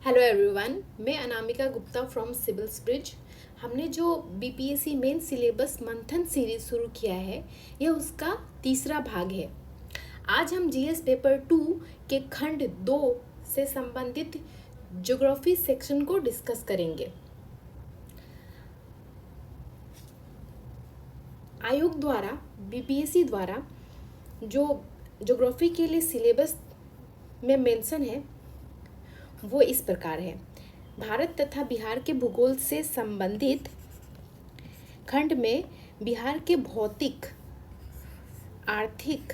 Hello everyone, मैं Anamika Gupta from civils bridge. हमने जो बीपीएससी मेन सिलेबस मंथन सीरीज शुरू किया है, यह उसका तीसरा भाग है। आज हम जीएस पेपर 2 के खंड 2 से संबंधित ज्योग्राफी सेक्शन को डिस्कस करेंगे। आयोग द्वारा बीपीएससी द्वारा जो ज्योग्राफी के लिए सिलेबस में मेंशन है वो इस प्रकार है। भारत तथा बिहार के भूगोल से संबंधित खंड में बिहार के भौतिक, आर्थिक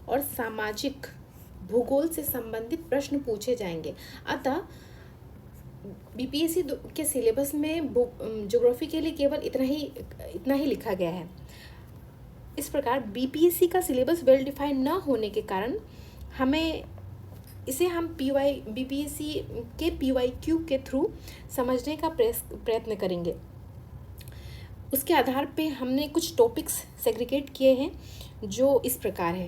और सामाजिक भूगोल से संबंधित प्रश्न पूछे जाएंगे। अतः बीपीएससी के सिलेबस में ज्योग्राफी के लिए केवल इतना ही लिखा गया है। इस प्रकार बीपीएससी का सिलेबस वेल डिफाइंड न होने के कारण इसे हम बीपीएससी के पीवाईक्यू के थ्रू समझने का प्रयत्न करेंगे। उसके आधार पे हमने कुछ टॉपिक्स सेग्रीगेट किए हैं जो इस प्रकार है।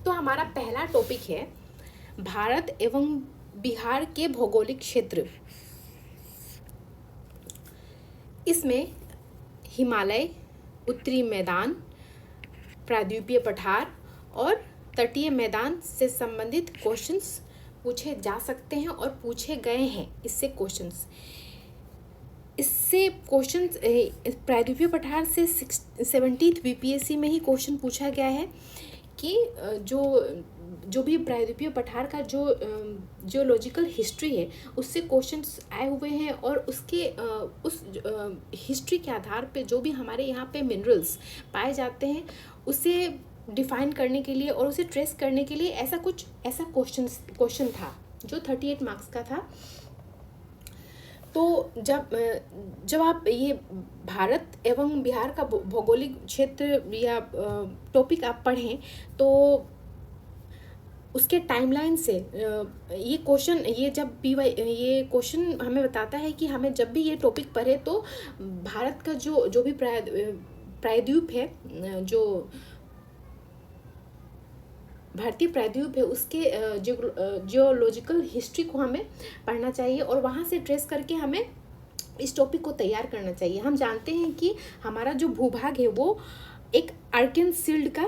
तो हमारा पहला टॉपिक है भारत एवं बिहार के भौगोलिक क्षेत्र। इसमें हिमालय, उत्तरी मैदान, प्रायद्वीपीय पठार और तटीय मैदान से संबंधित क्वेश्चंस पूछे जा सकते हैं और पूछे गए हैं इससे क्वेश्चंस। प्रायद्वीपीय पठार से 70th बीपीएससी में ही क्वेश्चन पूछा गया है कि जो भी प्रायद्वीपीय पठार का जो जियोलॉजिकल हिस्ट्री है उससे क्वेश्चंस आए हुए हैं और उसके उस हिस्ट्री के आधार पे जो भी हमारे यहाँ पे मिनरल्स पाए जाते हैं उसे डिफाइन करने के लिए और उसे ट्रेस करने के लिए ऐसा क्वेश्चन था जो 38 मार्क्स का था। तो जब आप ये भारत एवं बिहार का भौगोलिक क्षेत्र या टॉपिक आप पढ़ें तो उसके टाइमलाइन से ये क्वेश्चन हमें बताता है कि हमें जब भी ये टॉपिक पढ़े तो भारत का जो भी प्रायद्वीप है, जो भारतीय प्रायद्वीप है उसके जियोलॉजिकल हिस्ट्री को हमें पढ़ना चाहिए और वहाँ से ट्रेस करके हमें इस टॉपिक को तैयार करना चाहिए। हम जानते हैं कि हमारा जो भूभाग है वो एक आर्कियन शील्ड का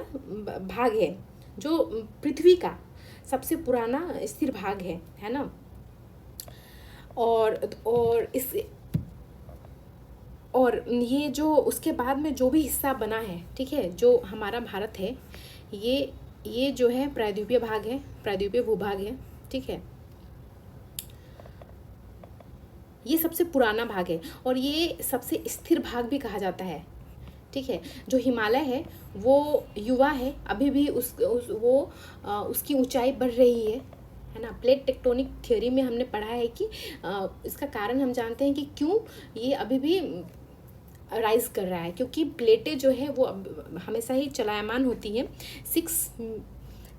भाग है जो पृथ्वी का सबसे पुराना स्थिर भाग है ना। और ये जो उसके बाद में जो भी हिस्सा बना है, ठीक है, जो हमारा भारत है ये जो है प्रायद्वीपीय भाग है, प्रायद्वीपीय भूभाग है, ठीक है। ये सबसे पुराना भाग है और ये सबसे स्थिर भाग भी कहा जाता है, ठीक है। जो हिमालय है वो युवा है, अभी भी उसकी ऊंचाई बढ़ रही है ना। प्लेट टेक्टोनिक थ्योरी में हमने पढ़ा है कि इसका कारण हम जानते हैं कि क्यों ये अभी भी राइज कर रहा है, क्योंकि प्लेटें जो है वो हमेशा ही चलायमान होती हैं। 6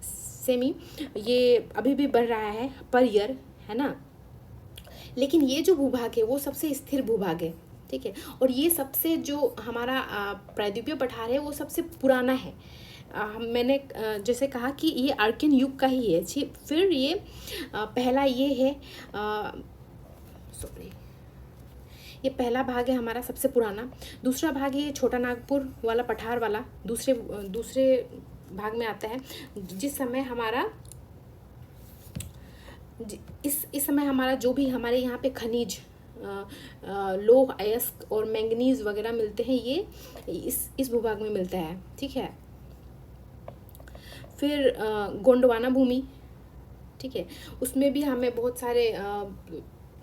सेमी ये अभी भी बढ़ रहा है पर ईयर, है ना। लेकिन ये जो भूभाग है वो सबसे स्थिर भूभाग है, ठीक है। और ये सबसे जो हमारा प्रायद्वीपीय पठार है वो सबसे पुराना है। मैंने जैसे कहा कि ये आर्कियन युग का ही है। फिर ये पहला ये है ये पहला भाग है हमारा सबसे पुराना। दूसरा भाग है छोटा नागपुर वाला पठार वाला, दूसरे भाग में आता है। जिस समय हमारा इस समय हमारा जो भी हमारे यहाँ पे खनिज लौह, अयस्क और मैंगनीज वगैरह मिलते हैं ये इस भूभाग में मिलता है, ठीक है। फिर गोंडवाना भूमि, ठीक है, उसमें भी हमें बहुत सारे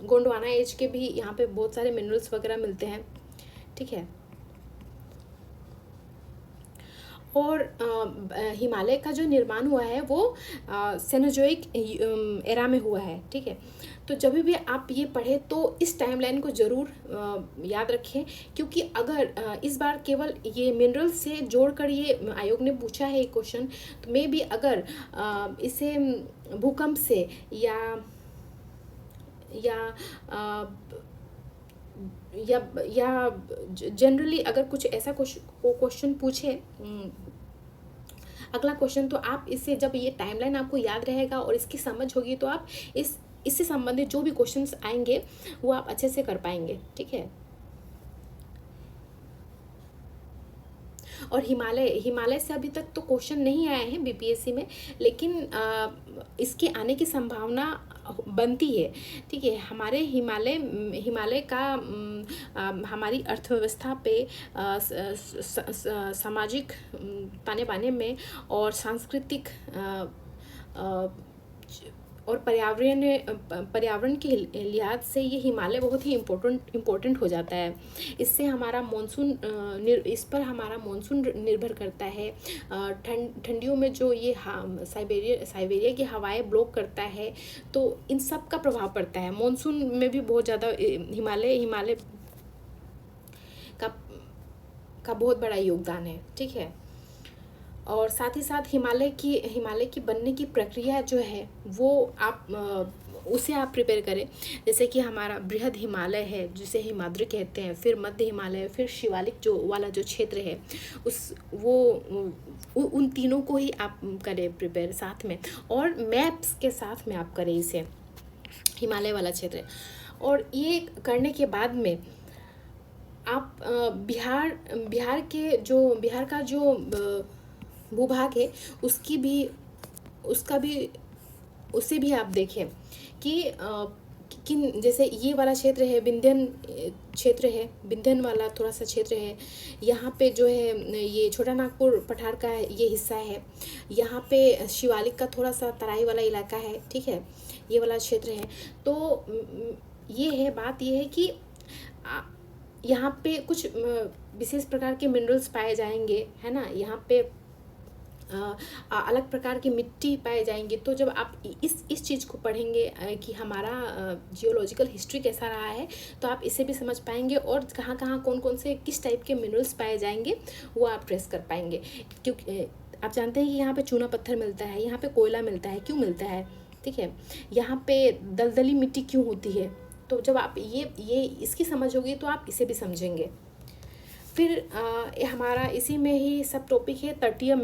गोंडवाना एज के भी यहाँ पे बहुत सारे मिनरल्स वगैरह मिलते हैं, ठीक है। और हिमालय का जो निर्माण हुआ है वो सेनोजोइक एरा में हुआ है, ठीक है। तो जब भी आप ये पढ़ें तो इस टाइमलाइन को ज़रूर याद रखें, क्योंकि अगर इस बार केवल ये मिनरल से जोड़कर ये आयोग ने पूछा है क्वेश्चन, तो मे भी अगर इसे भूकंप से या जनरली अगर कुछ ऐसा क्वेश्चन पूछे अगला क्वेश्चन, तो आप इससे जब ये टाइमलाइन आपको याद रहेगा और इसकी समझ होगी तो आप इससे संबंधित जो भी क्वेश्चंस आएंगे वो आप अच्छे से कर पाएंगे, ठीक है। और हिमालय से अभी तक तो क्वेश्चन नहीं आए हैं बीपीएससी में, लेकिन इसके आने की संभावना बनती है, ठीक है। हमारे हिमालय का हमारी अर्थव्यवस्था पे सामाजिक ताने बाने में और सांस्कृतिक और पर्यावरण के लिहाज से ये हिमालय बहुत ही इम्पोर्टेंट हो जाता है। इससे हमारा इस पर हमारा मानसून निर्भर करता है। ठंडियों में जो ये साइबेरिया की हवाएं ब्लॉक करता है, तो इन सब का प्रभाव पड़ता है। मानसून में भी बहुत ज़्यादा हिमालय का बहुत बड़ा योगदान है, ठीक है। और साथ ही साथ हिमालय की बनने की प्रक्रिया जो है वो उसे आप प्रिपेयर करें। जैसे कि हमारा बृहद हिमालय है जिसे हिमाद्री कहते हैं, फिर मध्य हिमालय, फिर शिवालिक वाला जो क्षेत्र है उन तीनों को ही आप करें प्रिपेयर साथ में, और मैप्स के साथ में आप करें इसे, हिमालय वाला क्षेत्र। और ये करने के बाद में आप बिहार का जो भूभाग है उसे भी आप देखें कि जैसे ये वाला क्षेत्र है, विंध्यन वाला थोड़ा सा क्षेत्र है। यहाँ पे जो है ये छोटा नागपुर पठार का ये हिस्सा है। यहाँ पे शिवालिक का थोड़ा सा तराई वाला इलाका है, ठीक है, ये वाला क्षेत्र है। तो बात ये है कि यहाँ पे कुछ विशेष प्रकार के मिनरल्स पाए जाएंगे, है ना। यहाँ पे अलग प्रकार की मिट्टी पाए जाएंगे। तो जब आप इस चीज़ को पढ़ेंगे कि हमारा जियोलॉजिकल हिस्ट्री कैसा रहा है, तो आप इसे भी समझ पाएंगे, और कहाँ कौन से किस टाइप के मिनरल्स पाए जाएंगे वो आप ट्रेस कर पाएंगे। क्योंकि आप जानते हैं कि यहाँ पे चूना पत्थर मिलता है, यहाँ पे कोयला मिलता है, क्यों मिलता है, ठीक है। यहाँ पे दलदली मिट्टी क्यों होती है। तो जब आप ये इसकी समझ होगी तो आप इसे भी समझेंगे। फिर हमारा इसी में ही सब टॉपिक है तटीय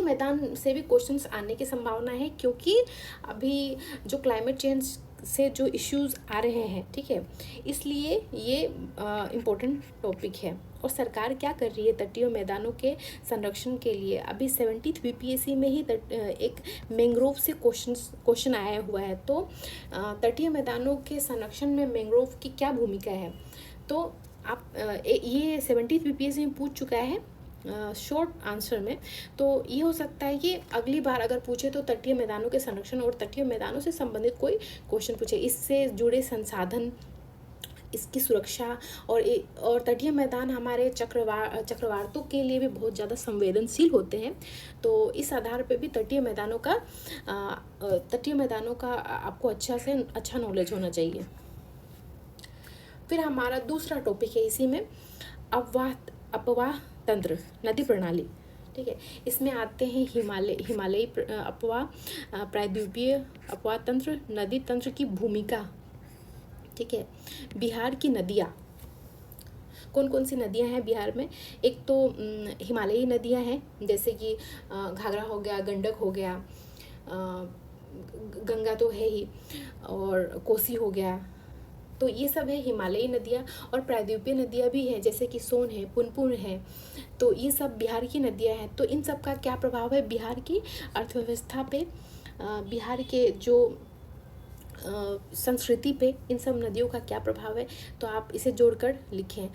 मैदान से भी क्वेश्चंस आने की संभावना है, क्योंकि अभी जो क्लाइमेट चेंज से जो इश्यूज आ रहे हैं, ठीक है, इसलिए ये इम्पोर्टेंट टॉपिक है। और सरकार क्या कर रही है तटीय मैदानों के संरक्षण के लिए। अभी 70th बीपीएससी में ही एक मैंग्रोव से क्वेश्चन आया हुआ है। तो तटीय मैदानों के संरक्षण में मैंग्रोव की क्या भूमिका है, तो आप ये 70th बीपीएससी में पूछ चुका है शॉर्ट आंसर में। तो ये हो सकता है कि अगली बार अगर पूछे तो तटीय मैदानों के संरक्षण और तटीय मैदानों से संबंधित कोई क्वेश्चन पूछे, इससे जुड़े संसाधन, इसकी सुरक्षा, और तटीय मैदान हमारे चक्रवातों के लिए भी बहुत ज़्यादा संवेदनशील होते हैं। तो इस आधार पे भी तटीय मैदानों का आपको अच्छा नॉलेज होना चाहिए। फिर हमारा दूसरा टॉपिक है इसी में अपवाह तंत्र, नदी प्रणाली, ठीक है। इसमें आते हैं हिमालयी अपवाह, प्रायद्वीपीय अपवाह तंत्र, नदी तंत्र की भूमिका, ठीक है। बिहार की नदियाँ, कौन सी नदियाँ हैं बिहार में। एक तो हिमालयी नदियाँ हैं, जैसे कि घाघरा हो गया, गंडक हो गया, गंगा तो है ही, और कोसी हो गया। तो ये सब है हिमालयी नदियाँ। और प्रायद्वीपीय नदियाँ भी हैं, जैसे कि सोन है, पुनपुन है। तो ये सब बिहार की नदियाँ हैं। तो इन सब का क्या प्रभाव है बिहार की अर्थव्यवस्था पे, बिहार के जो संस्कृति पे, इन सब नदियों का क्या प्रभाव है। तो आप इसे जोड़कर लिखें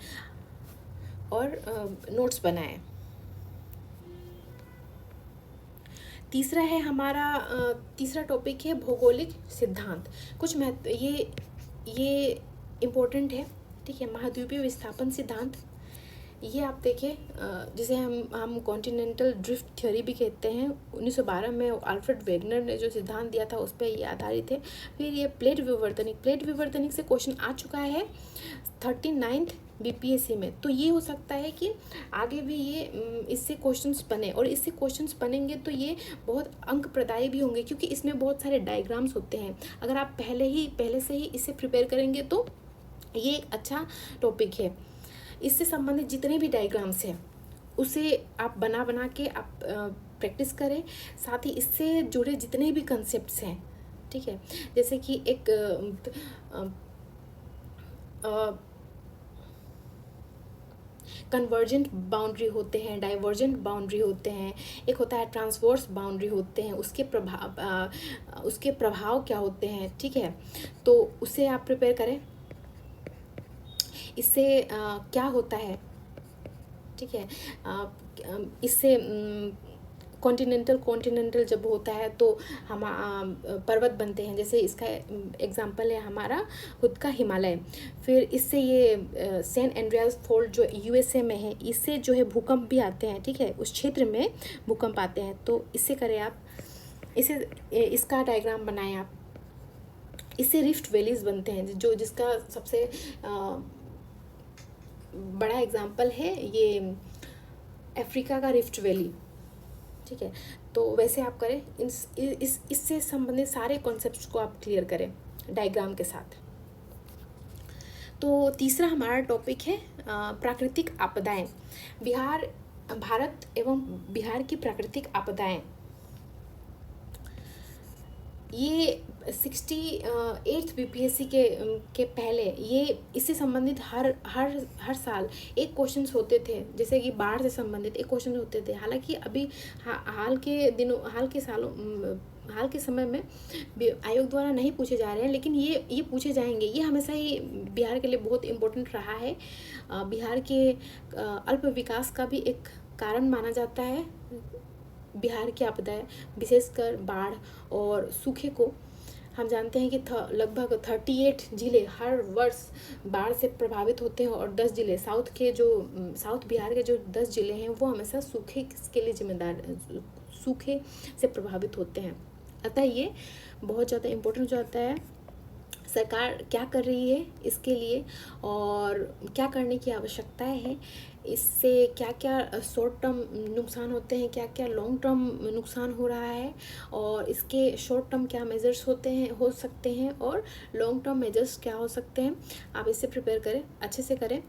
और नोट्स बनाएं। तीसरा टॉपिक है भौगोलिक सिद्धांत। कुछ ये इम्पोर्टेंट है, ठीक है। महाद्वीपीय विस्थापन सिद्धांत, ये आप देखिए, जिसे हम कॉन्टिनेंटल ड्रिफ्ट थ्योरी भी कहते हैं। 1912 में अल्फ्रेड वेगनर ने जो सिद्धांत दिया था उस पर ये आधारित है। फिर ये प्लेट विवर्तनिक से क्वेश्चन आ चुका है 39th बीपीएससी में। तो ये हो सकता है कि आगे भी ये इससे क्वेश्चंस बने, और इससे क्वेश्चंस बनेंगे तो ये बहुत अंक प्रदायी भी होंगे, क्योंकि इसमें बहुत सारे डायग्राम्स होते हैं। अगर आप पहले से ही इसे प्रिपेयर करेंगे तो ये एक अच्छा टॉपिक है। इससे संबंधित जितने भी डायग्राम्स हैं उसे आप बना बना के आप प्रैक्टिस करें। साथ ही इससे जुड़े जितने भी कंसेप्ट्स हैं, ठीक है, जैसे कि एक कन्वर्जेंट बाउंड्री होते हैं, डाइवर्जेंट बाउंड्री होते हैं, एक होता है ट्रांसवर्स बाउंड्री होते हैं, उसके प्रभाव क्या होते हैं, ठीक है। तो उसे आप प्रिपेयर करें। इससे क्या होता है, ठीक है, इससे कॉन्टिनेंटल जब होता है तो हम पर्वत बनते हैं। जैसे इसका एग्जांपल है हमारा खुद का हिमालय। फिर इससे ये सैन एंड्रियास फोल्ड जो यूएसए में है, इससे जो है भूकंप भी आते हैं, ठीक है, उस क्षेत्र में भूकंप आते हैं। तो इससे करें आप, इसका डायग्राम बनाएं आप। इससे रिफ्ट वैलीज बनते हैं, जो जिसका सबसे बड़ा एग्जाम्पल है ये अफ्रीका का रिफ्ट वैली, ठीक है। तो वैसे आप करें, इससे संबंधित सारे कॉन्सेप्ट्स को आप क्लियर करें डायग्राम के साथ। तो तीसरा हमारा टॉपिक है प्राकृतिक आपदाएं। भारत एवं बिहार की प्राकृतिक आपदाएं। ये 68 बीपीएससी के पहले ये इससे संबंधित हर साल एक क्वेश्चंस होते थे, जैसे कि बाढ़ से संबंधित एक क्वेश्चन होते थे। हालांकि अभी हाल के समय में आयोग द्वारा नहीं पूछे जा रहे हैं, लेकिन ये पूछे जाएंगे। ये हमेशा ही बिहार के लिए बहुत इम्पोर्टेंट रहा है। बिहार के अल्प विकास का भी एक कारण माना जाता है बिहार की आपदाएं, विशेषकर बाढ़ और सूखे को। हम जानते हैं कि लगभग 38 जिले हर वर्ष बाढ़ से प्रभावित होते हैं और 10 जिले साउथ बिहार के जो 10 जिले हैं वो हमेशा सूखे के लिए जिम्मेदार, सूखे से प्रभावित होते हैं। अतः ये बहुत ज़्यादा इम्पोर्टेंट हो जाता है। सरकार क्या कर रही है इसके लिए और क्या करने की आवश्यकताएं हैं, इससे क्या क्या शॉर्ट टर्म नुकसान होते हैं, क्या क्या लॉन्ग टर्म नुकसान हो रहा है, और इसके शॉर्ट टर्म क्या मेजर्स हो सकते हैं और लॉन्ग टर्म मेजर्स क्या हो सकते हैं। आप इससे प्रिपेयर करें, अच्छे से करें।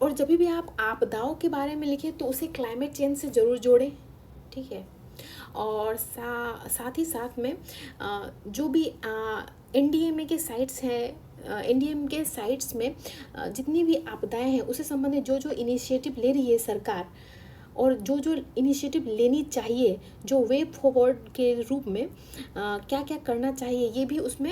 और जब भी आप आपदाओं के बारे में लिखें तो उसे क्लाइमेट चेंज से ज़रूर जोड़ें, ठीक है। और साथ ही साथ में जो भी एनडीएमए के साइट्स हैं, एनडीएम के साइट्स में जितनी भी आपदाएं हैं उससे संबंधित जो इनिशिएटिव ले रही है सरकार, और जो इनिशिएटिव लेनी चाहिए, जो वे फॉरवर्ड के रूप में क्या क्या करना चाहिए, ये भी उसमें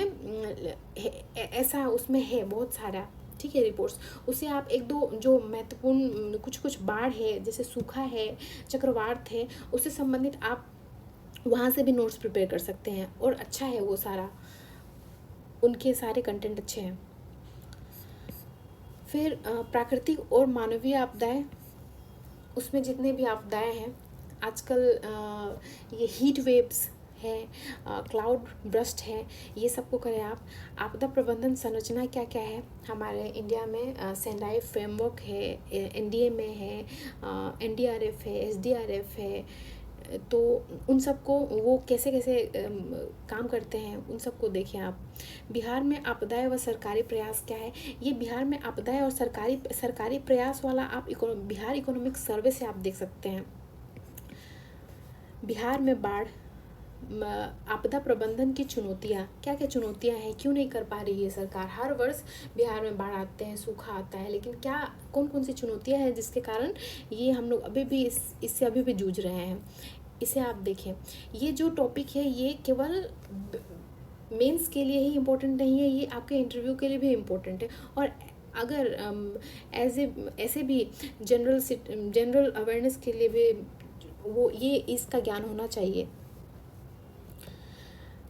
ऐसा उसमें है बहुत सारा, ठीक है, रिपोर्ट्स। उसे आप एक दो जो महत्वपूर्ण कुछ बाढ़ है, जैसे सूखा है, चक्रवात है, उससे संबंधित आप वहाँ से भी नोट्स प्रिपेयर कर सकते हैं। और अच्छा है वो सारा, उनके सारे कंटेंट अच्छे हैं। फिर प्राकृतिक और मानवीय आपदाएं, उसमें जितने भी आपदाएं हैं आजकल, ये हीट वेव्स है, क्लाउड ब्रस्ट है, ये सबको करें आप। आपदा प्रबंधन संरचना क्या क्या है हमारे इंडिया में, सेंडाई फ्रेमवर्क है, एनडीएमए है, एनडीआरएफ है, एसडीआरएफ है। तो उन सबको वो कैसे काम करते हैं उन सबको देखें आप। बिहार में आपदाएं व सरकारी प्रयास क्या है, ये बिहार में आपदाएं और सरकारी प्रयास वाला आप बिहार इकोनॉमिक सर्वे से आप देख सकते हैं। बिहार में बाढ़, आपदा प्रबंधन की चुनौतियाँ, क्या क्या चुनौतियाँ हैं, क्यों नहीं कर पा रही है सरकार। हर वर्ष बिहार में बाढ़ आते हैं, सूखा आता है, लेकिन क्या कौन सी चुनौतियाँ हैं जिसके कारण ये हम लोग अभी भी इससे अभी भी जूझ रहे हैं, इसे आप देखें। ये जो टॉपिक है ये केवल मेंस के लिए ही इम्पोर्टेंट नहीं है, ये आपके इंटरव्यू के लिए भी इम्पोर्टेंट है। और अगर ऐसे भी जनरल अवेयरनेस के लिए भी वो ये इसका ज्ञान होना चाहिए।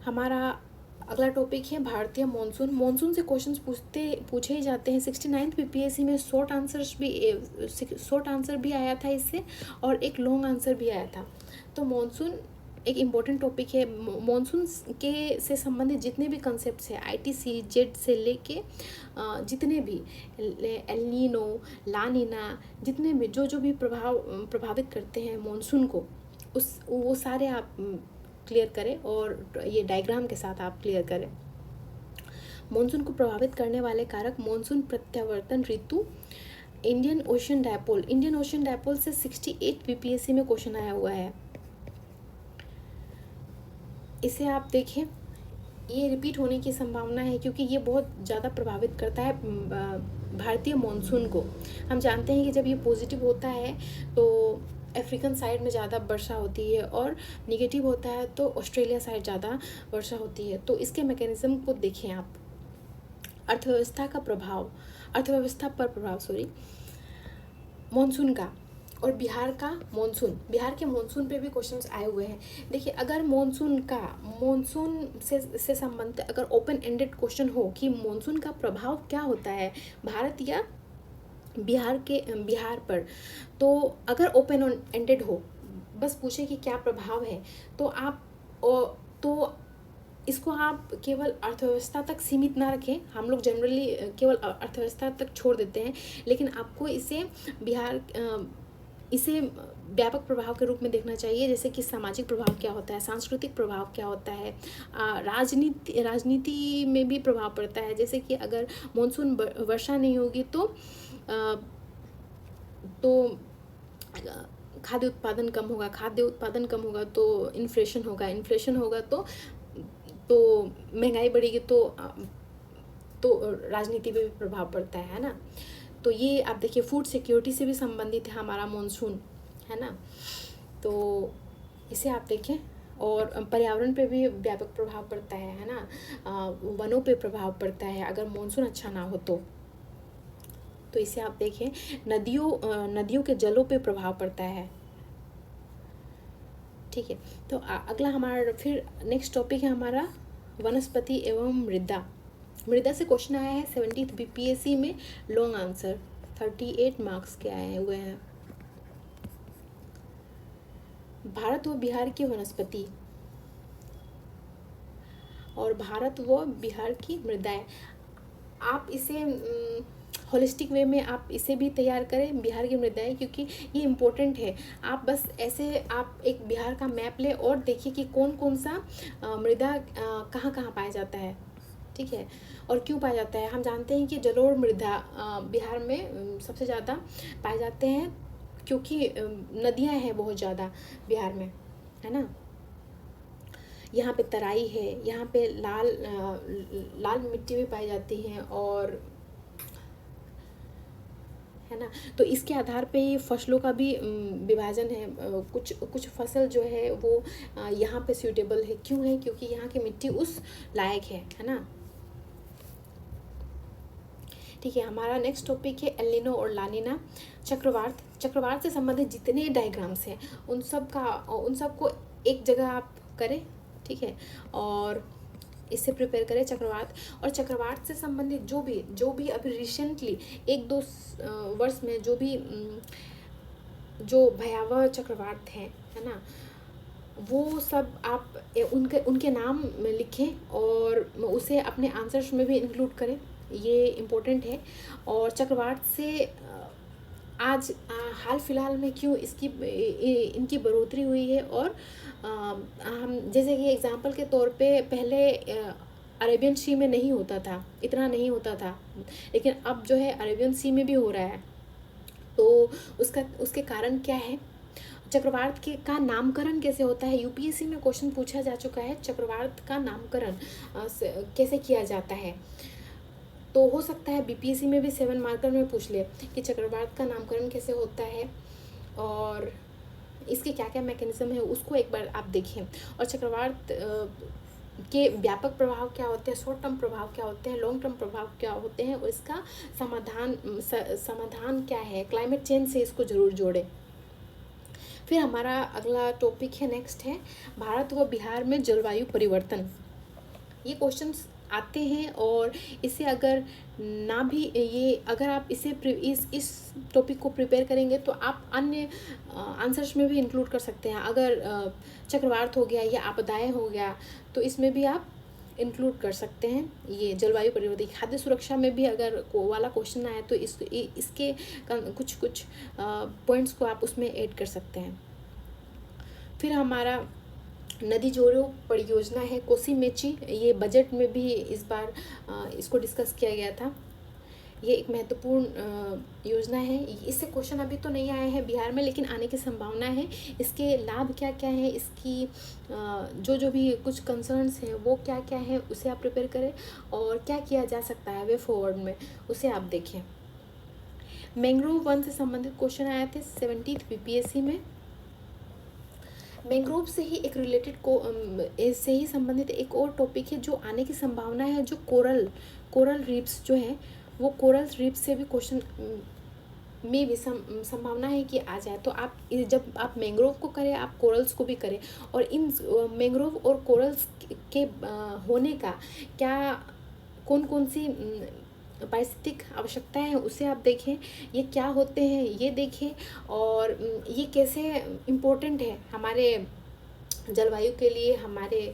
हमारा अगला टॉपिक है भारतीय मॉनसून से क्वेश्चंस पूछे ही जाते हैं। 69th बीपीएससी में शॉर्ट आंसर भी आया था इससे, और एक लॉन्ग आंसर भी आया था। तो मॉनसून एक इम्पॉर्टेंट टॉपिक है। मॉनसून के से संबंधित जितने भी कंसेप्ट्स हैं, आईटीसी जेड से लेके जितने भी एल नीनो, ला नीना, जितने भी जो भी प्रभावित करते हैं मॉनसून को, वो सारे आप क्लियर करें, और ये डायग्राम के साथ आप क्लियर करें। मॉनसून को प्रभावित करने वाले कारक, मॉनसून प्रत्यावर्तन ऋतु, इंडियन ओशन डायपोल से 68 बीपीएससी में क्वेश्चन आया हुआ है। इसे आप देखें, ये रिपीट होने की संभावना है क्योंकि ये बहुत ज़्यादा प्रभावित करता है भारतीय मॉनसून को। हम जानते हैं कि जब ये पॉजिटिव होता है तो अफ्रीकन साइड में ज़्यादा वर्षा होती है और निगेटिव होता है तो ऑस्ट्रेलिया साइड ज़्यादा वर्षा होती है। तो इसके मैकेनिज्म को देखें आप। अर्थव्यवस्था पर प्रभाव मॉनसून का, और बिहार के मॉनसून पे भी क्वेश्चंस आए हुए हैं। देखिए, अगर मॉनसून से संबंधित अगर ओपन एंडेड क्वेश्चन हो कि मॉनसून का प्रभाव क्या होता है भारत या बिहार पर, तो अगर ओपन एंडेड हो, बस पूछे कि क्या प्रभाव है, तो इसको आप केवल अर्थव्यवस्था तक सीमित ना रखें। हम लोग जनरली केवल अर्थव्यवस्था तक छोड़ देते हैं, लेकिन आपको इसे व्यापक प्रभाव के रूप में देखना चाहिए, जैसे कि सामाजिक प्रभाव क्या होता है, सांस्कृतिक प्रभाव क्या होता है, राजनीति में भी प्रभाव पड़ता है। जैसे कि अगर मॉनसून वर्षा नहीं होगी तो खाद्य उत्पादन कम होगा तो इन्फ्लेशन होगा तो महंगाई बढ़ेगी, तो राजनीति पे भी प्रभाव पड़ता है ना। तो ये आप देखिए, फूड सिक्योरिटी से भी संबंधित है हमारा मॉनसून, है ना। तो इसे आप देखें, और पर्यावरण पे भी व्यापक प्रभाव पड़ता है ना। वनों पे प्रभाव पड़ता है अगर मॉनसून अच्छा ना हो तो इसे आप देखें। नदियों के जलों पे प्रभाव पड़ता है, ठीक है। तो अगला हमारा फिर नेक्स्ट टॉपिक है हमारा वनस्पति एवं मृदा से क्वेश्चन आया है 70th बीपीएससी में। लॉन्ग आंसर 38 मार्क्स के आए हुए हैं। भारत व बिहार की वनस्पति और भारत व बिहार की मृदाएं, आप इसे होलिस्टिक वे में आप इसे भी तैयार करें, बिहार की मृदाएं, क्योंकि ये इम्पोर्टेंट है। आप बस ऐसे आप एक बिहार का मैप ले और देखिए कि कौन कौन सा मृदा कहाँ कहाँ पाया जाता है, ठीक है, और क्यों पाया जाता है। हम जानते हैं कि जलोढ़ मृदा बिहार में सबसे ज़्यादा पाए जाते हैं, क्योंकि नदियाँ हैं बहुत ज़्यादा बिहार में, है ना। यहाँ पे तराई है, यहाँ पे लाल मिट्टी भी पाई जाती है, और है ना। तो इसके आधार पे ये फसलों का भी विभाजन है। कुछ फसल जो है वो यहाँ पे सूटेबल है, क्यों है, क्योंकि यहाँ की मिट्टी उस लायक है ना। ठीक है, हमारा नेक्स्ट टॉपिक है एल नीनो और ला नीना। चक्रवात से संबंधित जितने डायग्राम्स हैं उन सब को एक जगह आप करें, ठीक है, और इससे प्रिपेयर करें चक्रवात से संबंधित जो भी अभी रिसेंटली 1-2 वर्ष में जो भयावह चक्रवात हैं, है ना, वो सब आप उनके नाम लिखें और उसे अपने आंसर्स में भी इंक्लूड करें, ये इम्पोर्टेंट है। और चक्रवात से आज हाल फिलहाल में क्यों इनकी बढ़ोतरी हुई है, और हम जैसे कि एग्जांपल के तौर पे पहले अरेबियन सी में नहीं होता था, इतना नहीं होता था, लेकिन अब जो है अरेबियन सी में भी हो रहा है। तो उसके कारण क्या है, चक्रवात का नामकरण कैसे होता है। यूपीएससी में क्वेश्चन पूछा जा चुका है, चक्रवात का नामकरण कैसे किया जाता है। तो हो सकता है बीपीएससी में भी 7 मार्कर में पूछ ले कि चक्रवात का नामकरण कैसे होता है और इसके क्या क्या मैकेनिज्म है, उसको एक बार आप देखें। और चक्रवात के व्यापक प्रभाव क्या होते हैं, शॉर्ट टर्म प्रभाव क्या होते हैं, लॉन्ग टर्म प्रभाव क्या होते हैं, और इसका समाधान क्या है। क्लाइमेट चेंज से इसको ज़रूर जोड़ें। फिर हमारा अगला टॉपिक है, नेक्स्ट है भारत व बिहार में जलवायु परिवर्तन। ये क्वेश्चंस आते हैं, और इसे अगर ना भी अगर आप इस टॉपिक को प्रिपेयर करेंगे तो आप अन्य आंसर्स में भी इंक्लूड कर सकते हैं। अगर चक्रवात हो गया या आपदाएं हो गया तो इसमें भी आप इंक्लूड कर सकते हैं। ये जलवायु परिवर्तन, खाद्य सुरक्षा में भी अगर वाला क्वेश्चन आए तो इसके कुछ पॉइंट्स को आप उसमें ऐड कर सकते हैं। फिर हमारा नदी जोड़ो परियोजना है कोसी मेची, ये बजट में भी इस बार इसको डिस्कस किया गया था। ये एक महत्वपूर्ण योजना है। इससे क्वेश्चन अभी तो नहीं आए हैं बिहार में, लेकिन आने की संभावना है। इसके लाभ क्या क्या है, इसकी जो भी कुछ कंसर्न्स हैं वो क्या क्या है, उसे आप प्रिपेयर करें, और क्या किया जा सकता है वे फॉरवर्ड में, उसे आप देखें। मैंग्रोव वन से संबंधित क्वेश्चन आए थे 70th बीपीएससी में। मैंग्रोव से ही एक रिलेटेड इससे ही संबंधित एक और टॉपिक है जो आने की संभावना है, जो कोरल रीफ्स जो है, वो कोरल रीफ्स से भी क्वेश्चन में भी संभावना है कि आ जाए। तो आप जब आप मैंग्रोव को करें, आप कोरल्स को भी करें, और इन मैंग्रोव और कोरल्स के होने का क्या कौन कौन सी पारिस्थितिक आवश्यकताएं हैं उसे आप देखें, ये क्या होते हैं ये देखें, और ये कैसे इम्पोर्टेंट है हमारे जलवायु के लिए, हमारे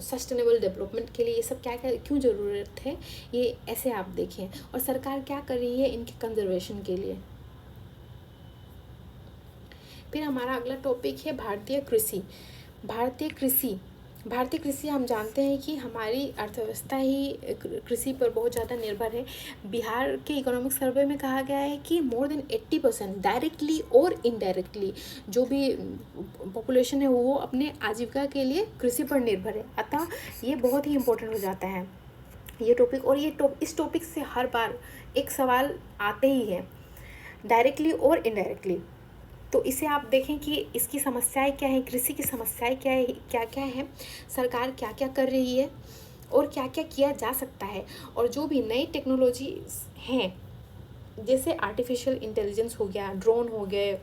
सस्टेनेबल डेवलपमेंट के लिए, ये सब क्या क्या क्यों ज़रूरत है, ये ऐसे आप देखें, और सरकार क्या कर रही है इनके कंजर्वेशन के लिए। फिर हमारा अगला टॉपिक है भारतीय कृषि। भारतीय कृषि हम जानते हैं कि हमारी अर्थव्यवस्था ही कृषि पर बहुत ज़्यादा निर्भर है। बिहार के इकोनॉमिक सर्वे में कहा गया है कि मोर देन 80% डायरेक्टली और इनडायरेक्टली जो भी पॉपुलेशन है वो अपने आजीविका के लिए कृषि पर निर्भर है। अतः ये बहुत ही इम्पोर्टेंट हो जाता है ये टॉपिक। और इस टॉपिक से हर बार एक सवाल आते ही है, डायरेक्टली और इनडायरेक्टली। तो इसे आप देखें कि इसकी समस्याएं क्या हैं, कृषि की समस्याएं क्या क्या हैं, सरकार क्या क्या कर रही है, और क्या क्या किया जा सकता है, और जो भी नई टेक्नोलॉजी हैं जैसे आर्टिफिशियल इंटेलिजेंस हो गया, ड्रोन हो गए,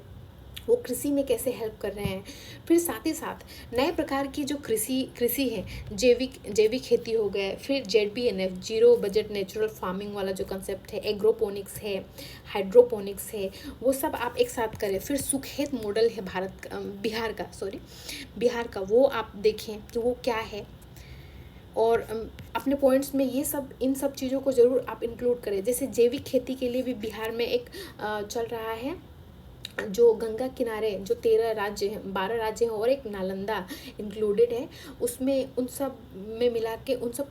वो कृषि में कैसे हेल्प कर रहे हैं। फिर साथ ही साथ नए प्रकार की जो कृषि है, जैविक खेती हो गए, फिर ZBNF zero budget natural farming वाला जो कंसेप्ट है, एग्रोपोनिक्स है, हाइड्रोपोनिक्स है, वो सब आप एक साथ करें। फिर सुखेत मॉडल है बिहार का, वो आप देखें कि वो क्या है, और अपने पॉइंट्स में इन सब चीज़ों को ज़रूर आप इंक्लूड करें। जैसे जैविक खेती के लिए भी बिहार में एक चल रहा है, जो गंगा किनारे जो 12 राज्य हैं और एक नालंदा इंक्लूडेड है, उसमें उन सब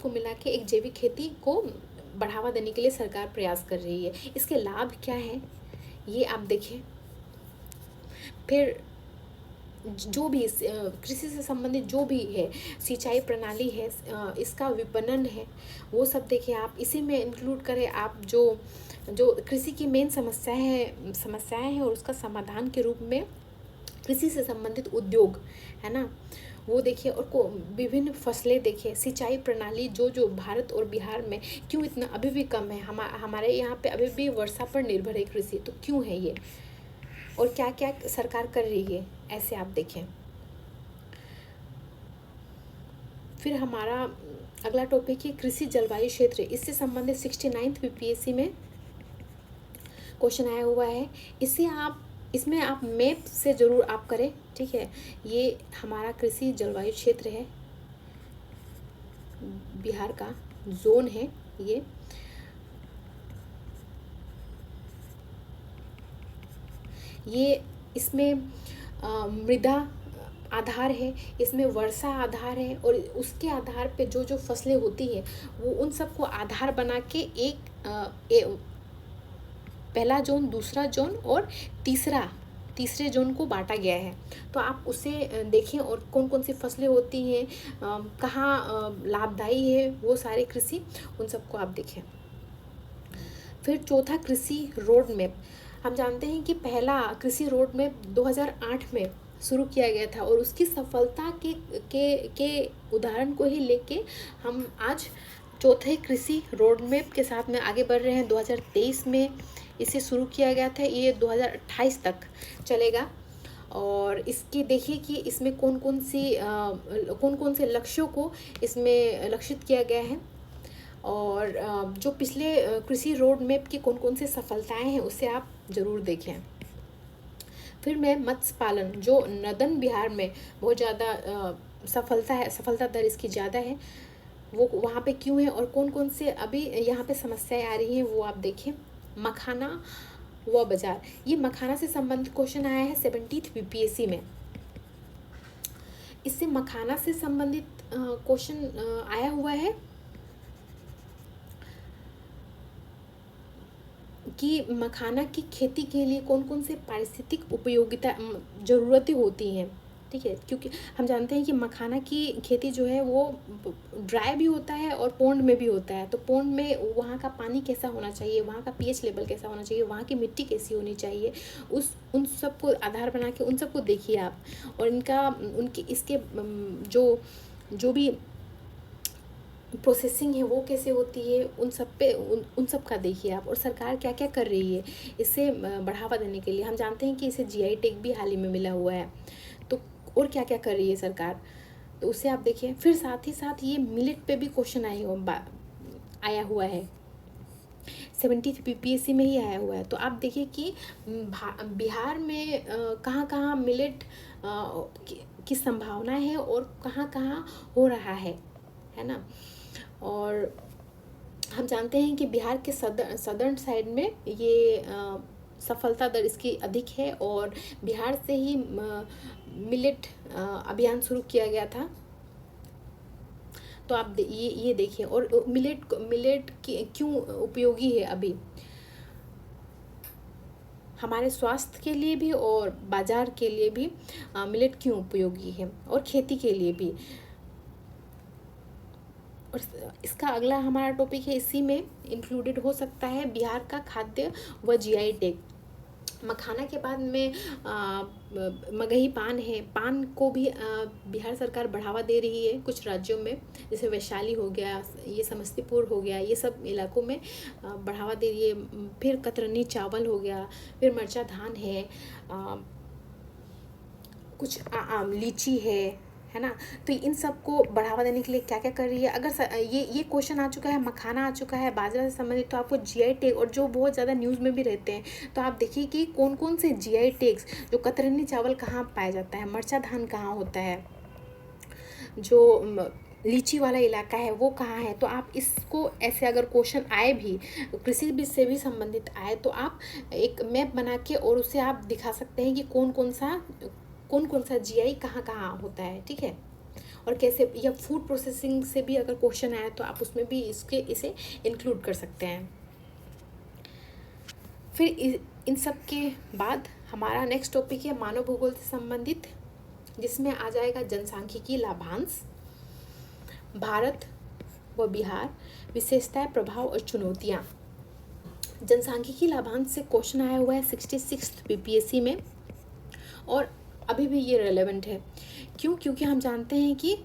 को मिला के एक जैविक खेती को बढ़ावा देने के लिए सरकार प्रयास कर रही है। इसके लाभ क्या हैं ये आप देखें। फिर जो भी कृषि से संबंधित जो भी है, सिंचाई प्रणाली है, इसका विपणन है, वो सब देखिए आप, इसी में इंक्लूड करें आप जो कृषि की मेन समस्याएं हैं और उसका समाधान के रूप में कृषि से संबंधित उद्योग है ना, वो देखिए। और विभिन्न फसलें देखिए, सिंचाई प्रणाली जो भारत और बिहार में क्यों इतना अभी भी कम है, हमारे यहाँ पे अभी भी वर्षा पर निर्भर है कृषि, तो क्यों है ये, और क्या क्या सरकार कर रही है, ऐसे आप देखें। फिर हमारा अगला टॉपिक है कृषि जलवायु क्षेत्र। इससे संबंधित 69th बीपीएससी में क्वेश्चन आया हुआ है। इसमें आप मैप से ज़रूर आप करें, ठीक है। ये हमारा कृषि जलवायु क्षेत्र है, बिहार का जोन है ये इसमें मृदा आधार है, इसमें वर्षा आधार है, और उसके आधार पे जो फसलें होती हैं वो उन सबको आधार बना के पहला जोन, दूसरा जोन और तीसरे जोन को बांटा गया है। तो आप उसे देखें, और कौन कौन सी फसलें होती हैं, कहाँ लाभदायी है वो सारे कृषि, उन सबको आप देखें। फिर चौथा, कृषि रोड मैप। हम जानते हैं कि पहला कृषि रोड मैप 2008 में शुरू किया गया था, और उसकी सफलता के उदाहरण को ही लेके हम आज चौथे कृषि रोड मैप के साथ में आगे बढ़ रहे हैं। 2023 में इसे शुरू किया गया था, ये 2028 तक चलेगा। और इसकी देखिए कि इसमें कौन कौन से लक्ष्यों को इसमें लक्षित किया गया है, और जो पिछले कृषि रोड मैप की कौन से सफलताएं हैं उसे आप ज़रूर देखें। फिर मैं मत्स्य पालन, जो नदन बिहार में बहुत ज़्यादा सफलता दर इसकी ज़्यादा है, वो वहाँ पे क्यों है, और कौन से अभी यहाँ पे समस्याएं आ रही हैं वो आप देखें। मखाना व बाजार, ये मखाना से संबंधित क्वेश्चन आया है 70th बीपीएससी में। इससे मखाना से संबंधित क्वेश्चन आया हुआ है कि मखाना की खेती के लिए कौन कौन से पारिस्थितिक उपयोगिता ज़रूरतें होती हैं, ठीक है। क्योंकि हम जानते हैं कि मखाना की खेती जो है वो ड्राई भी होता है और पोंड में भी होता है। तो पोंड में वहाँ का पानी कैसा होना चाहिए, वहाँ का पीएच लेवल कैसा होना चाहिए, वहाँ की मिट्टी कैसी होनी चाहिए, उन सब को आधार बना के उन सब को देखिए आप। और इनका उनकी इसके जो जो भी प्रोसेसिंग है वो कैसे होती है, उन सब पे उन सब का देखिए आप। और सरकार क्या क्या कर रही है इसे बढ़ावा देने के लिए। हम जानते हैं कि इसे जीआई टैग भी हाल ही में मिला हुआ है। तो और क्या क्या कर रही है सरकार, तो उसे आप देखिए। फिर साथ ही साथ ये मिलेट पे भी क्वेश्चन आया हुआ है, 70 पीपीएससी में ही आया हुआ है। तो आप देखिए कि बिहार में कहाँ कहाँ मिलेट की संभावना है और कहाँ कहाँ हो रहा है ना। और हम जानते हैं कि बिहार के सदर्न साइड में ये सफलता दर इसकी अधिक है और बिहार से ही मिलेट अभियान शुरू किया गया था। तो आप ये देखिए। और मिलेट क्यों उपयोगी है अभी हमारे स्वास्थ्य के लिए भी और बाजार के लिए भी, मिलेट क्यों उपयोगी है और खेती के लिए भी। और इसका अगला हमारा टॉपिक है, इसी में इंक्लूडेड हो सकता है बिहार का खाद्य व जीआई टैग। मखाना के बाद में मगही पान है। पान को भी बिहार सरकार बढ़ावा दे रही है कुछ राज्यों में, जैसे वैशाली हो गया, ये समस्तीपुर हो गया, ये सब इलाकों में बढ़ावा दे रही है। फिर कतरनी चावल हो गया, फिर मरचा धान है, कुछ लीची है ना। तो इन सब को बढ़ावा देने के लिए क्या क्या कर रही है। अगर ये क्वेश्चन आ चुका है, मखाना आ चुका है, बाजरा से संबंधित, तो आपको जीआई टैग, और जो बहुत ज़्यादा न्यूज़ में भी रहते हैं, तो आप देखिए कि कौन कौन से जीआई टैग्स, जो कतरनी चावल कहाँ पाया जाता है, मरचा धान कहाँ होता है, जो लीची वाला इलाका है वो कहाँ है। तो आप इसको ऐसे अगर क्वेश्चन आए भी, कृषि भी से भी संबंधित आए, तो आप एक मैप बना के और उसे आप दिखा सकते हैं कि कौन कौन सा जीआई कहाँ कहाँ होता है, ठीक है। और कैसे, या फूड प्रोसेसिंग से भी अगर क्वेश्चन आया तो आप उसमें भी इसे इंक्लूड कर सकते हैं। फिर इन सब के बाद हमारा नेक्स्ट टॉपिक है मानव भूगोल से संबंधित, जिसमें आ जाएगा जनसांख्यिकी लाभांश, भारत व बिहार, विशेषताएं, प्रभाव और चुनौतियाँ। जनसांख्यिकी लाभांश से क्वेश्चन आया हुआ है 66 पीपीएससी में, और अभी भी ये रेलेवेंट है। क्यों? क्योंकि हम जानते हैं कि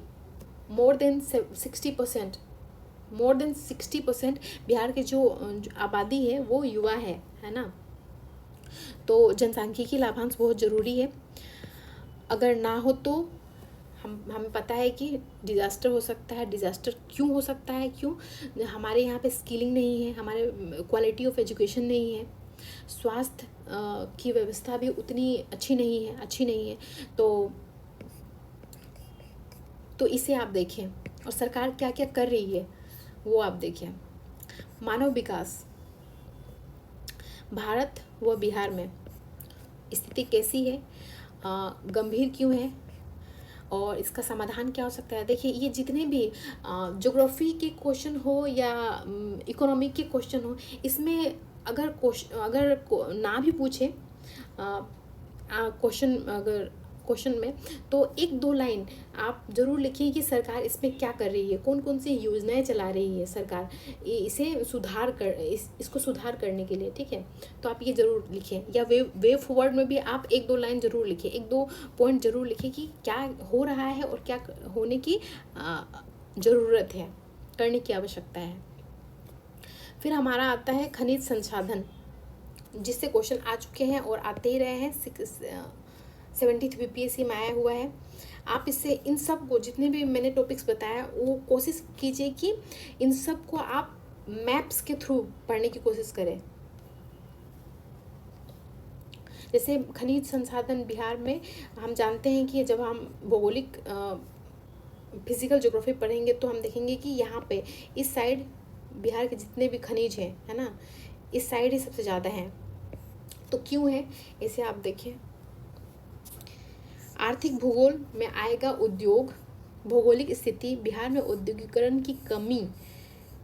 मोर देन 60% बिहार के जो आबादी है वो युवा है ना। तो जनसांख्यिकी लाभांश बहुत ज़रूरी है। अगर ना हो तो हमें पता है कि डिज़ास्टर हो सकता है। डिज़ास्टर क्यों हो सकता है? क्यों? हमारे यहाँ पे स्किलिंग नहीं है, हमारे क्वालिटी ऑफ एजुकेशन नहीं है, स्वास्थ्य की व्यवस्था भी उतनी अच्छी नहीं है। तो इसे आप देखें, और सरकार क्या क्या कर रही है वो आप देखें। मानव विकास, भारत व बिहार में स्थिति कैसी है, गंभीर क्यों है, और इसका समाधान क्या हो सकता है। देखिए, ये जितने भी ज्योग्राफी के क्वेश्चन हो या इकोनॉमिक के क्वेश्चन हो, इसमें अगर ना भी पूछे क्वेश्चन में, तो 1-2 लाइन आप ज़रूर लिखिए कि सरकार इसमें क्या कर रही है, कौन कौन सी योजनाएं चला रही है सरकार इसे इसको सुधार करने के लिए, ठीक है। तो आप ये ज़रूर लिखें, या वे फॉरवर्ड में भी आप 1-2 लाइन ज़रूर लिखिए, 1-2 पॉइंट ज़रूर लिखिए कि क्या हो रहा है और क्या होने की ज़रूरत है, करने की आवश्यकता है। फिर हमारा आता है खनिज संसाधन, जिससे क्वेश्चन आ चुके हैं और आते ही रहे हैं, 73 पीपीएससी में आया हुआ है। आप इससे इन सब को, जितने भी मैंने टॉपिक्स बताया, वो कोशिश कीजिए कि इन सब को आप मैप्स के थ्रू पढ़ने की कोशिश करें। जैसे खनिज संसाधन बिहार में हम जानते हैं कि जब हम भौगोलिक फिजिकल ज्योग्राफी पढ़ेंगे तो हम देखेंगे कि यहाँ पे इस साइड बिहार के जितने भी खनिज हैं, है ना, इस साइड ही सबसे ज़्यादा हैं। तो क्यों है, इसे आप देखिए। आर्थिक भूगोल में आएगा उद्योग, भौगोलिक स्थिति, बिहार में औद्योगिकरण की कमी,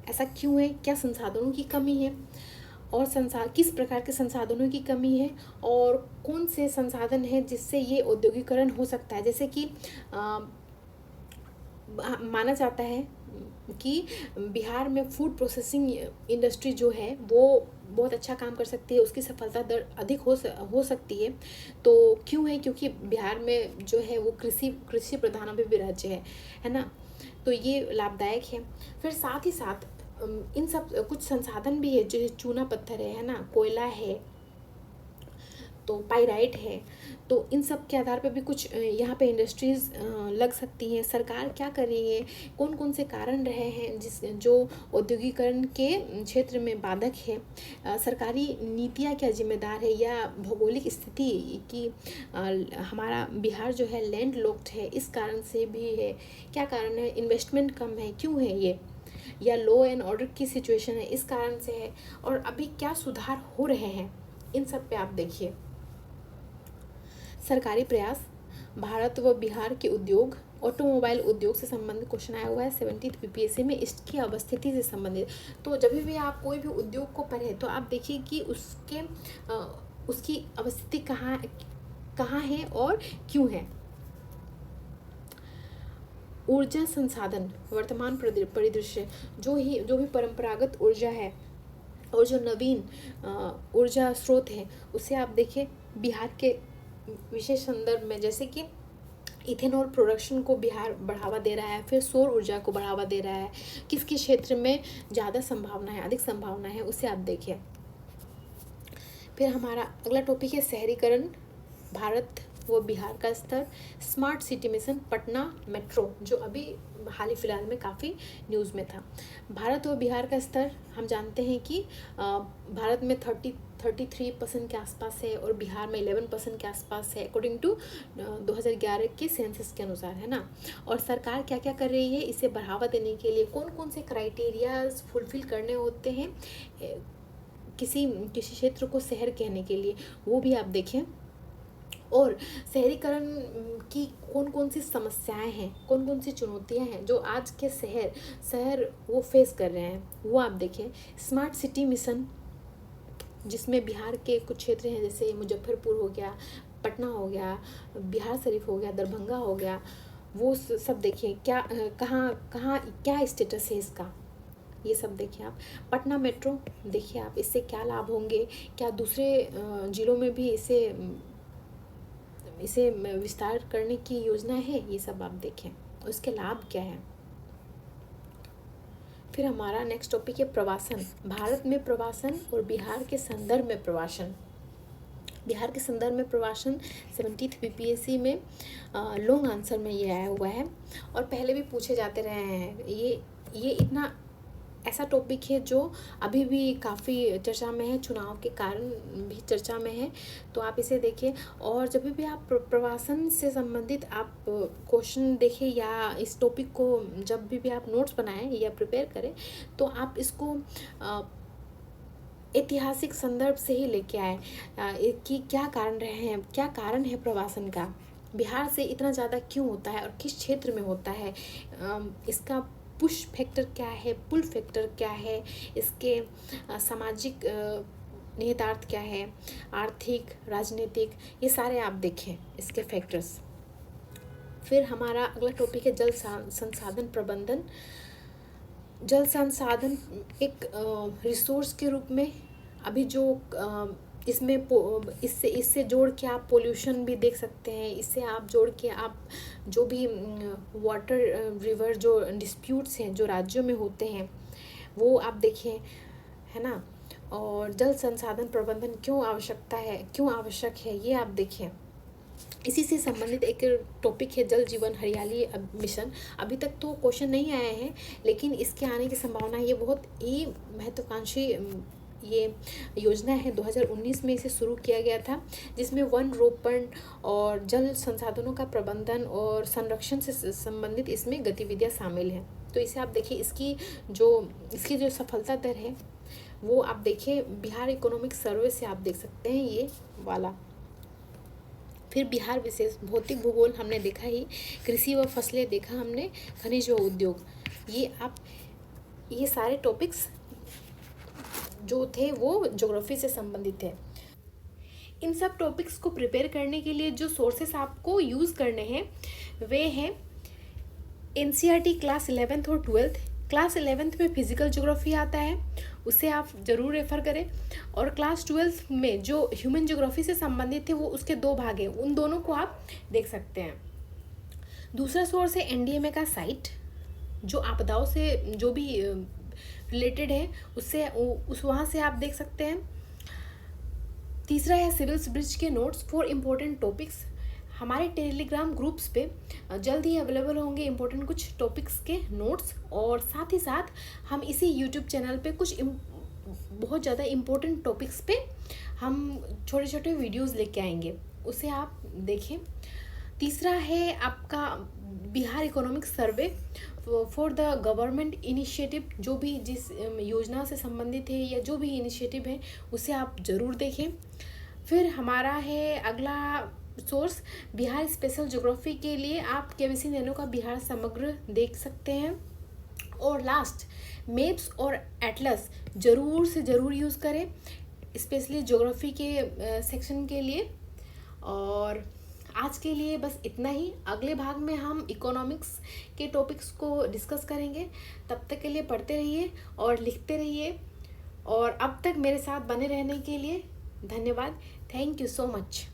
ऐसा क्यों है, क्या संसाधनों की कमी है, और किस प्रकार के संसाधनों की कमी है और कौन से संसाधन हैं जिससे ये औद्योगिकरण हो सकता है। जैसे कि माना जाता है कि बिहार में फूड प्रोसेसिंग इंडस्ट्री जो है वो बहुत अच्छा काम कर सकती है, उसकी सफलता दर अधिक हो सकती है। तो क्यों है? क्योंकि बिहार में जो है वो कृषि प्रधान अभी भी राज्य है ना। तो ये लाभदायक है। फिर साथ ही साथ इन सब कुछ संसाधन भी है, जैसे चूना पत्थर है ना, कोयला है, तो पाइराइट है। तो इन सब के आधार पर भी कुछ यहाँ पे इंडस्ट्रीज़ लग सकती हैं। सरकार क्या कर रही है, कौन कौन से कारण रहे हैं जो औद्योगिकरण के क्षेत्र में बाधक है, सरकारी नीतियाँ क्या जिम्मेदार है, या भौगोलिक स्थिति की हमारा बिहार जो है लैंड लॉक्ड है, इस कारण से भी है। क्या कारण है? इन्वेस्टमेंट कम है, क्यों है ये? या लॉ एंड ऑर्डर की सिचुएशन है, इस कारण से है। और अभी क्या सुधार हो रहे हैं, इन सब पे आप देखिए। सरकारी प्रयास, भारत व बिहार के उद्योग, ऑटोमोबाइल उद्योग से संबंधित क्वेश्चन आया हुआ है 70th PPSC में, इसकी अवस्थिति से संबंधित। तो जब भी आप कोई भी उद्योग को पढ़े तो आप देखिए कि उसकी अवस्थिति कहाँ है और क्यों है। ऊर्जा संसाधन, वर्तमान परिदृश्य, जो भी परंपरागत ऊर्जा है और जो नवीन ऊर्जा स्रोत है, उसे आप देखिए बिहार के विशेष संदर्भ में, जैसे कि इथेनॉल प्रोडक्शन को बिहार बढ़ावा दे रहा है, फिर सौर ऊर्जा को बढ़ावा दे रहा है। किसके क्षेत्र में ज़्यादा संभावना है, अधिक संभावना है, उसे आप देखिए। फिर हमारा अगला टॉपिक है शहरीकरण, भारत व बिहार का स्तर, smart city mission, Patna metro, जो अभी हाल ही फिलहाल में काफ़ी न्यूज़ में था। भारत व बिहार का स्तर हम जानते हैं कि भारत में 33% के आसपास है और बिहार में 11% के आसपास है, अकॉर्डिंग टू 2011 के सेंसस के अनुसार, है ना। और सरकार क्या क्या कर रही है इसे बढ़ावा देने के लिए, कौन कौन से क्राइटेरियाज फुलफिल करने होते हैं किसी क्षेत्र को शहर कहने के लिए, वो भी आप देखें। और शहरीकरण की कौन कौन सी समस्याएं हैं, कौन कौन सी चुनौतियां हैं जो आज के शहर वो फेस कर रहे हैं, वो आप देखें। स्मार्ट सिटी मिशन, जिसमें बिहार के कुछ क्षेत्र हैं, जैसे मुजफ्फरपुर हो गया, पटना हो गया, बिहार शरीफ हो गया, दरभंगा हो गया, वो सब देखिए क्या कहाँ क्या स्टेटस है इसका, ये सब देखिए आप। पटना मेट्रो देखिए आप, इससे क्या लाभ होंगे, क्या दूसरे जिलों में भी इसे विस्तार करने की योजना है, ये सब आप देखें, उसके लाभ क्या है। फिर हमारा नेक्स्ट टॉपिक है प्रवासन, भारत में प्रवासन और बिहार के संदर्भ में प्रवासन। बिहार के संदर्भ में प्रवासन 70th PPSC में लॉन्ग आंसर में ये आया हुआ है और पहले भी पूछे जाते रहे हैं। ये इतना ऐसा टॉपिक है जो अभी भी काफ़ी चर्चा में है, चुनाव के कारण भी चर्चा में है, तो आप इसे देखिए। और जब भी आप प्रवासन से संबंधित आप क्वेश्चन देखें या इस टॉपिक को जब भी आप नोट्स बनाएं या प्रिपेयर करें, तो आप इसको ऐतिहासिक संदर्भ से ही लेके आए कि क्या कारण रहे हैं, क्या कारण है प्रवासन का, बिहार से इतना ज़्यादा क्यों होता है और किस क्षेत्र में होता है, इसका पुश फैक्टर क्या है, पुल फैक्टर क्या है, इसके सामाजिक निहितार्थ क्या है, आर्थिक, राजनीतिक, ये सारे आप देखें इसके फैक्टर्स। फिर हमारा अगला टॉपिक है जल संसाधन प्रबंधन। जल संसाधन एक रिसोर्स के रूप में अभी जो इसमें इससे जोड़ के आप पोल्यूशन भी देख सकते हैं, इससे आप जोड़ के आप जो भी वाटर रिवर जो डिस्प्यूट्स हैं जो राज्यों में होते हैं वो आप देखें, है ना। और जल संसाधन प्रबंधन क्यों आवश्यक है ये आप देखें। इसी से संबंधित एक टॉपिक है जल जीवन हरियाली मिशन। अभी तक तो क्वेश्चन नहीं आए हैं, लेकिन इसके आने की संभावना, ये बहुत ही महत्वाकांक्षी ये योजना है। 2019 में इसे शुरू किया गया था, जिसमें वन रोपण और जल संसाधनों का प्रबंधन और संरक्षण से संबंधित इसमें गतिविधियां शामिल हैं। तो इसे आप देखिए, इसकी जो सफलता दर है वो आप देखिए, बिहार इकोनॉमिक सर्वे से आप देख सकते हैं ये वाला। फिर बिहार विशेष भौतिक भूगोल हमने देखा ही, कृषि व फसलें देखा हमने, खनिज व उद्योग, ये सारे टॉपिक्स जो थे वो ज्योग्राफी से संबंधित थे। इन सब टॉपिक्स को प्रिपेयर करने के लिए जो सोर्सेस आपको यूज़ करने हैं वे हैं एनसीईआरटी क्लास 11th और 12th। क्लास 11th में फिजिकल ज्योग्राफी आता है, उसे आप ज़रूर रेफ़र करें। और क्लास 12th में जो ह्यूमन ज्योग्राफी से संबंधित थे वो उसके 2 भाग हैं, उन दोनों को आप देख सकते हैं। दूसरा सोर्स है एनडीएमए का साइट, जो आपदाओं से जो भी रिलेटेड है उससे वहाँ से आप देख सकते हैं। तीसरा है सिविल्स ब्रिज के नोट्स फॉर इम्पोर्टेंट टॉपिक्स। हमारे टेलीग्राम ग्रुप्स पे जल्द ही अवेलेबल होंगे इम्पोर्टेंट कुछ टॉपिक्स के नोट्स, और साथ ही साथ हम इसी यूट्यूब चैनल पे कुछ बहुत ज़्यादा इम्पोर्टेंट टॉपिक्स पे हम छोटे छोटे वीडियोस लेके आएंगे, उसे आप देखें। तीसरा है आपका Bihar economic survey for the government initiative, जो भी जिस योजना से संबंधित है या जो भी इनिशिएटिव है उसे आप ज़रूर देखें। फिर हमारा है अगला सोर्स बिहार स्पेशल ज्योग्राफी के लिए आप केबीसी नैनो का बिहार समग्र देख सकते हैं। और लास्ट मैप्स और एटलस ज़रूर से ज़रूर यूज़ करें, स्पेशली ज्योग्राफी के सेक्शन के लिए। और आज के लिए बस इतना ही। अगले भाग में हम इकोनॉमिक्स के टॉपिक्स को डिस्कस करेंगे। तब तक के लिए पढ़ते रहिए और लिखते रहिए, और अब तक मेरे साथ बने रहने के लिए धन्यवाद। Thank you so much.